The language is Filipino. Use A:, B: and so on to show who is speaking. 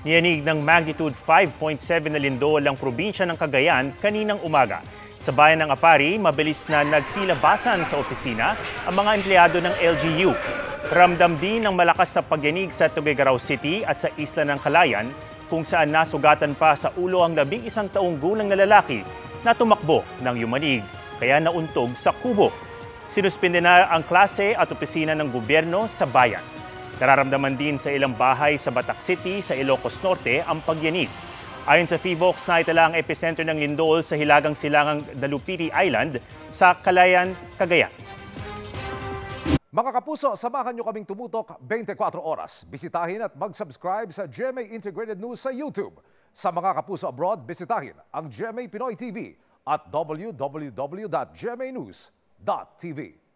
A: Niyanig ng magnitude 5.7 na lindol ang probinsya ng Cagayan kaninang umaga. Sa bayan ng Apari, mabilis na nagsilabasan sa opisina ang mga empleyado ng LGU. Ramdam din ng malakas na pagyanig sa Tuguegarao City at sa Isla ng Calayan, kung saan nasugatan pa sa ulo ang 11 taong gulang na lalaki na tumakbo ng yumanig, kaya nauntog sa kubo. Sinuspinde na ang klase at opisina ng gobyerno sa bayan. Nararamdaman din sa ilang bahay sa Batac City sa Ilocos Norte ang pagyanig. Ayon sa PHIVOX, naitala ang epicentro ng lindol sa hilagang silangang Dalupiri Island sa Calayan, Cagayan.
B: Mga kapuso, samahan nyo kaming tumutok 24 oras. Bisitahin at mag-subscribe sa GMA Integrated News sa YouTube. Sa mga kapuso abroad, bisitahin ang GMA Pinoy TV at www.gmanews.tv.